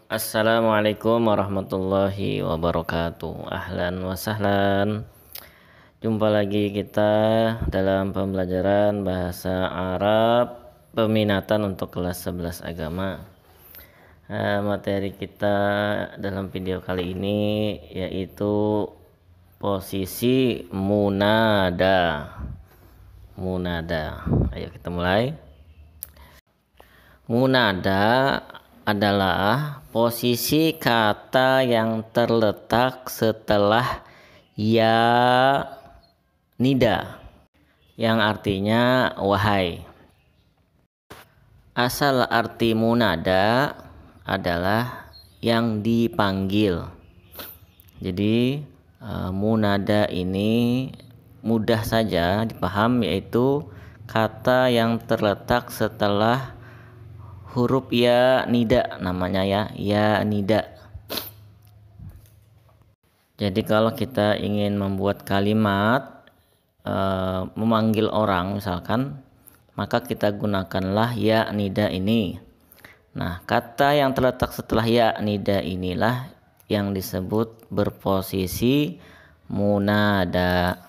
Assalamualaikum warahmatullahi wabarakatuh. Ahlan wa sahlan. Jumpa lagi kita dalam pembelajaran bahasa Arab peminatan untuk kelas 11 agama. Materi kita dalam video kali ini yaitu posisi munada. Munada. Ayo kita mulai. Munada adalah posisi kata yang terletak setelah ya nida yang artinya wahai. Asal arti munada adalah yang dipanggil. Jadi munada ini mudah saja dipaham, yaitu kata yang terletak setelah huruf ya nida, namanya ya nida. Jadi kalau kita ingin membuat kalimat memanggil orang misalkan, maka kita gunakanlah ya nida ini. Nah, kata yang terletak setelah ya nida inilah yang disebut berposisi munada.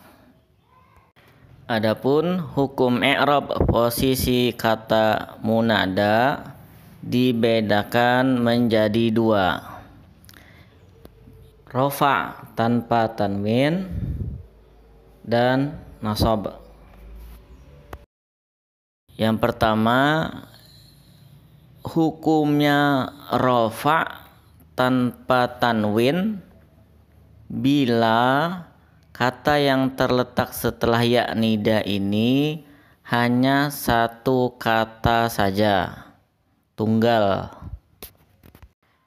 Adapun hukum i'rab posisi kata munada dibedakan menjadi dua. Rofa tanpa tanwin dan nasab. Yang pertama, hukumnya rofa tanpa tanwin bila kata yang terletak setelah ya nida ini hanya satu kata saja, tunggal.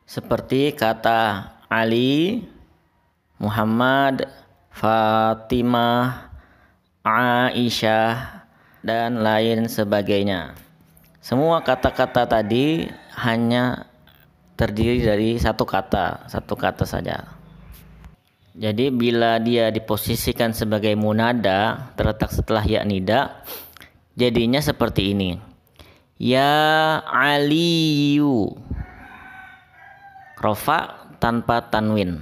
Seperti kata Ali, Muhammad, Fatimah, Aisyah, dan lain sebagainya. Semua kata-kata tadi hanya terdiri dari satu kata saja. Jadi bila dia diposisikan sebagai munada terletak setelah ya nida, jadinya seperti ini. Ya Aliyu, rofa tanpa tanwin.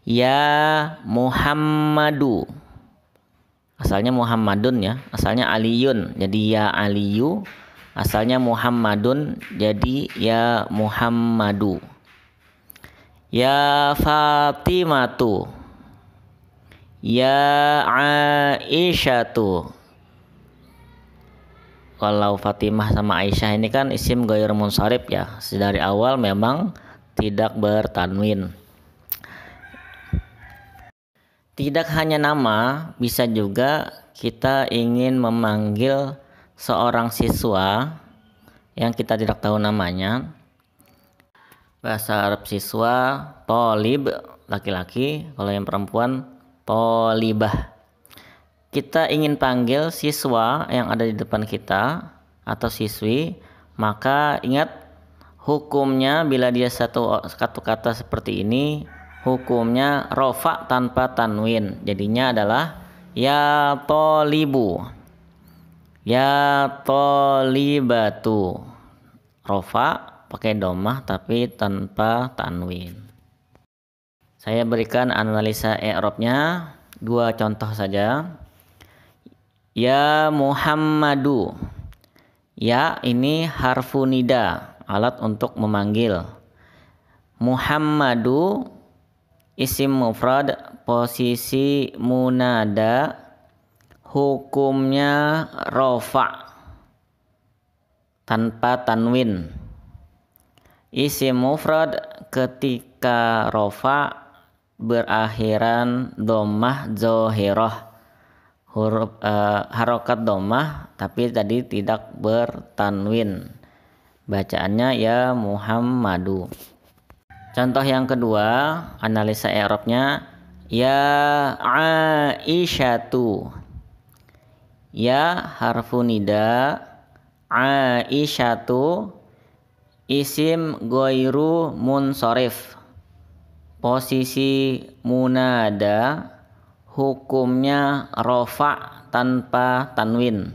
Ya Muhammadu, asalnya Muhammadun ya, asalnya Aliyun, jadi ya Aliyu. Asalnya Muhammadun, jadi ya Muhammadu. Ya Fatimatu, ya Aisyatu. Kalau Fatimah sama Aisyah ini kan isim ghair munsharif ya, dari awal memang tidak bertanwin. Tidak hanya nama, bisa juga kita ingin memanggil seorang siswa yang kita tidak tahu namanya. Bahasa Arab siswa tolib laki-laki, kalau yang perempuan tolibah. Kita ingin panggil siswa yang ada di depan kita atau siswi, maka ingat hukumnya bila dia satu kata seperti ini, hukumnya rofa tanpa tanwin. Jadinya adalah ya tolibu, ya tolibatu. Rofa pakai domah tapi tanpa tanwin. Saya berikan analisa i'rabnya, dua contoh saja. Ya Muhammadu. Ya ini harfu nida, alat untuk memanggil. Muhammadu isim mufrad posisi munada, hukumnya rofa tanpa tanwin. Isim mufrad ketika rofa berakhiran domah zohiroh, huruf harokat domah tapi tadi tidak bertanwin. Bacaannya ya Muhammadu. Contoh yang kedua, analisa i'rabnya ya Aisyatu. Ya harfu nida, Aisyatu isim ghairu munsharif, posisi munada, hukumnya rofa tanpa tanwin.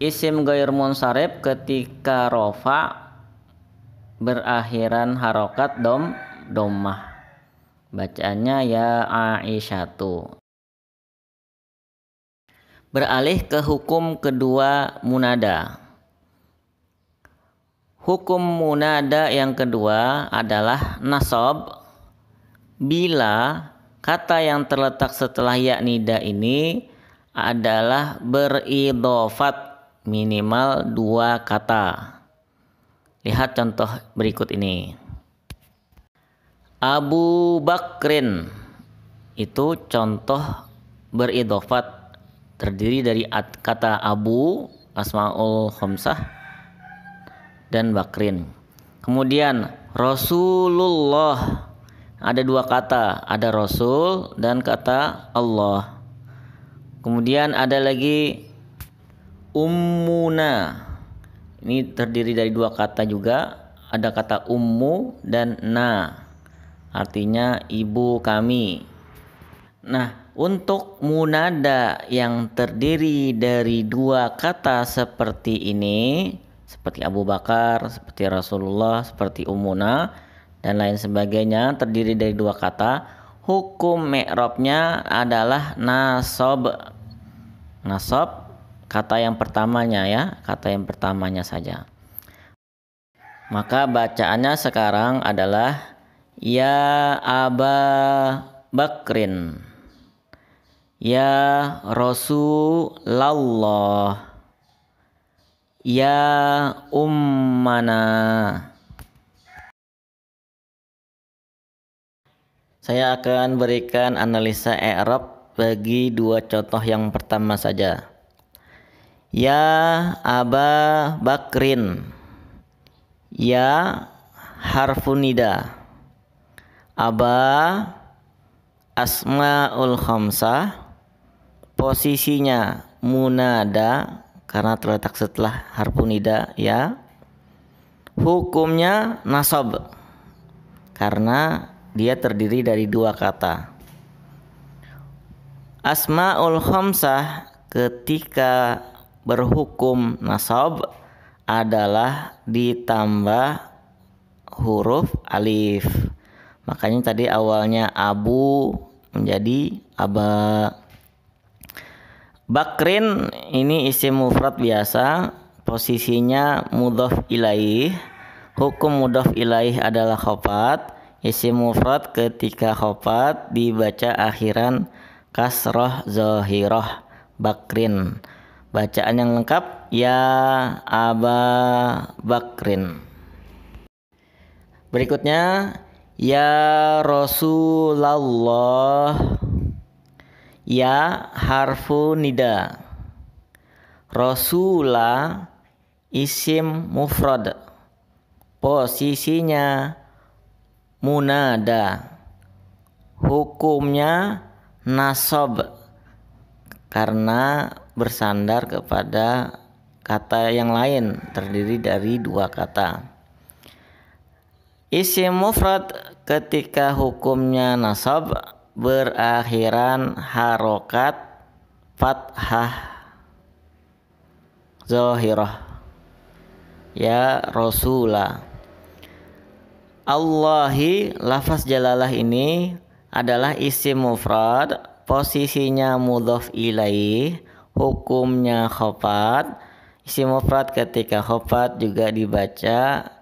Isim ghair munsharif ketika rofa berakhiran harokat dommah. Bacaannya ya Aisyatu. Beralih ke hukum kedua munada. Hukum munada yang kedua adalah nasab bila kata yang terletak setelah ya nida ini adalah beridhofat minimal 2 kata. Lihat contoh berikut ini. Abu Bakrin itu contoh beridhofat, terdiri dari kata Abu, asmaul khamsah, dan Bakrin. Kemudian Rasulullah, ada 2 kata, ada Rasul dan kata Allah. Kemudian ada lagi Ummuna, ini terdiri dari 2 kata juga, ada kata ummu dan na, artinya ibu kami. Nah, untuk munada yang terdiri dari 2 kata seperti ini, seperti Abu Bakar, seperti Rasulullah, seperti Ummuna dan lain sebagainya, terdiri dari 2 kata, hukum mi'rabnya adalah nasab. Nasab kata yang pertamanya ya, kata yang pertamanya saja. Maka bacaannya sekarang adalah ya Aba Bakrin, ya Rasulullah, ya Ummana. Saya akan berikan analisa i'rab bagi 2 contoh yang pertama saja. Ya Aba Bakrin, ya harfun nida, Aba asmaul khamsah, posisinya munada karena terletak setelah harfun nida ya. Hukumnya nasab karena dia terdiri dari 2 kata. Asmaul khamsah ketika berhukum nasab adalah ditambah huruf alif. Makanya tadi awalnya Abu menjadi Aba. Bakrin ini isim mufrad biasa, posisinya mudhof ilaih. Hukum mudhof ilaih adalah khafat. Isim mufrad ketika khafat dibaca akhiran kasroh zahirah. Bakrin. Bacaan yang lengkap ya Aba Bakrin. Berikutnya ya Rasulullah, ya harfu nida, Rasula isim mufrad, posisinya munada, hukumnya nasab karena bersandar kepada kata yang lain, terdiri dari 2 kata. Isim mufrad ketika hukumnya nasab berakhiran harokat fathah zahirah ya Rasulah. Allahi, lafaz jalalah ini adalah isim mufrad, posisinya mudhof ilaih, hukumnya khafat. Isim mufrad ketika khafat juga dibaca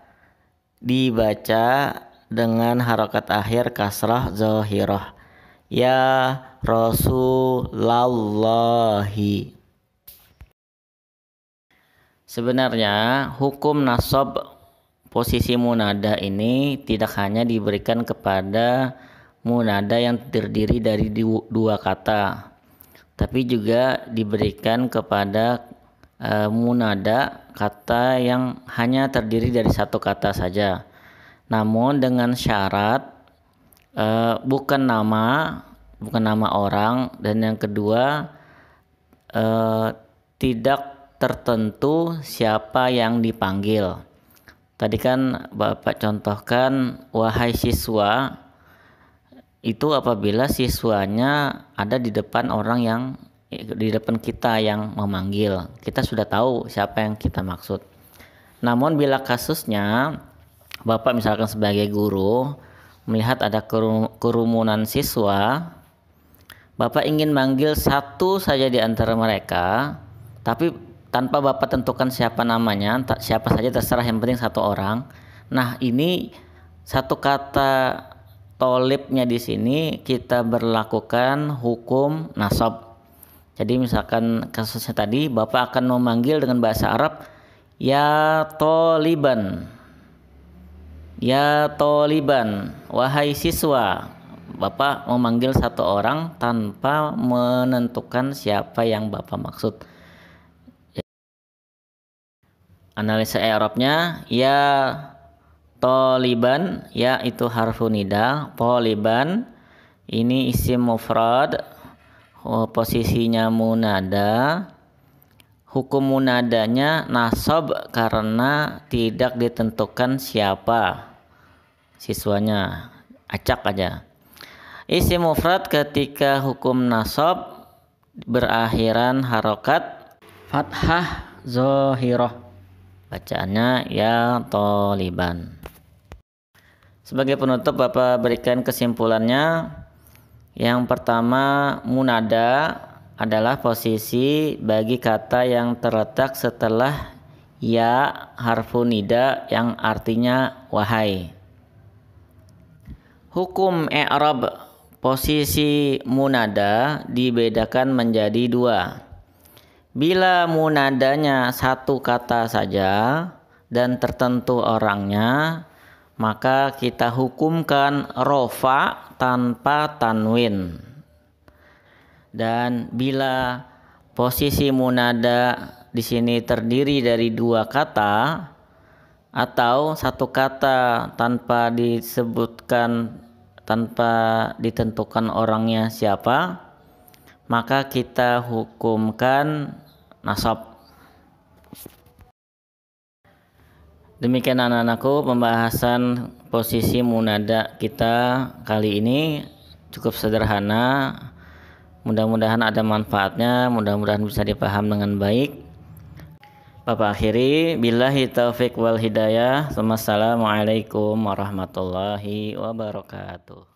dengan harokat akhir kasrah zahirah ya Rasulullahi. Sebenarnya hukum nasab posisi munada ini tidak hanya diberikan kepada munada yang terdiri dari 2 kata, tapi juga diberikan kepada munada kata yang hanya terdiri dari 1 kata saja, namun dengan syarat bukan nama orang, dan yang kedua tidak tertentu siapa yang dipanggil. Tadi kan Bapak contohkan wahai siswa, itu apabila siswanya ada di depan di depan kita yang memanggil, kita sudah tahu siapa yang kita maksud. Namun bila kasusnya Bapak misalkan sebagai guru melihat ada kerumunan siswa, Bapak ingin manggil satu saja di antara mereka, tapi tanpa Bapak tentukan siapa namanya, siapa saja terserah, yang penting satu orang. Nah, ini satu kata tolibnya di sini kita berlakukan hukum nasab. Jadi misalkan kasusnya tadi, Bapak akan memanggil dengan bahasa Arab, ya toliban, ya toliban, wahai siswa. Bapak memanggil satu orang tanpa menentukan siapa yang Bapak maksud. Analisa i'rabnya, ya toliban, ya itu harfu nida, toliban ini isim mufrad, posisinya munada. Hukum munadanya nasab karena tidak ditentukan siapa siswanya, acak aja. Isim mufrad ketika hukum nasab berakhiran harokat fathah zohiroh, bacaannya ya toliban. Sebagai penutup Bapak berikan kesimpulannya. Yang pertama, munada adalah posisi bagi kata yang terletak setelah ya harfu nida yang artinya wahai. Hukum i'rab posisi munada dibedakan menjadi dua. Bila munadanya satu kata saja dan tertentu orangnya, maka kita hukumkan rofa tanpa tanwin. Dan bila posisi munada di sini terdiri dari dua kata atau satu kata tanpa disebutkan, tanpa ditentukan orangnya siapa, maka kita hukumkan nasab. Demikian anak-anakku pembahasan posisi munada kita kali ini cukup sederhana. Mudah-mudahan ada manfaatnya, mudah-mudahan bisa dipaham dengan baik. Bapak akhiri, billahi taufiq wal hidayah. Wassalamualaikum warahmatullahi wabarakatuh.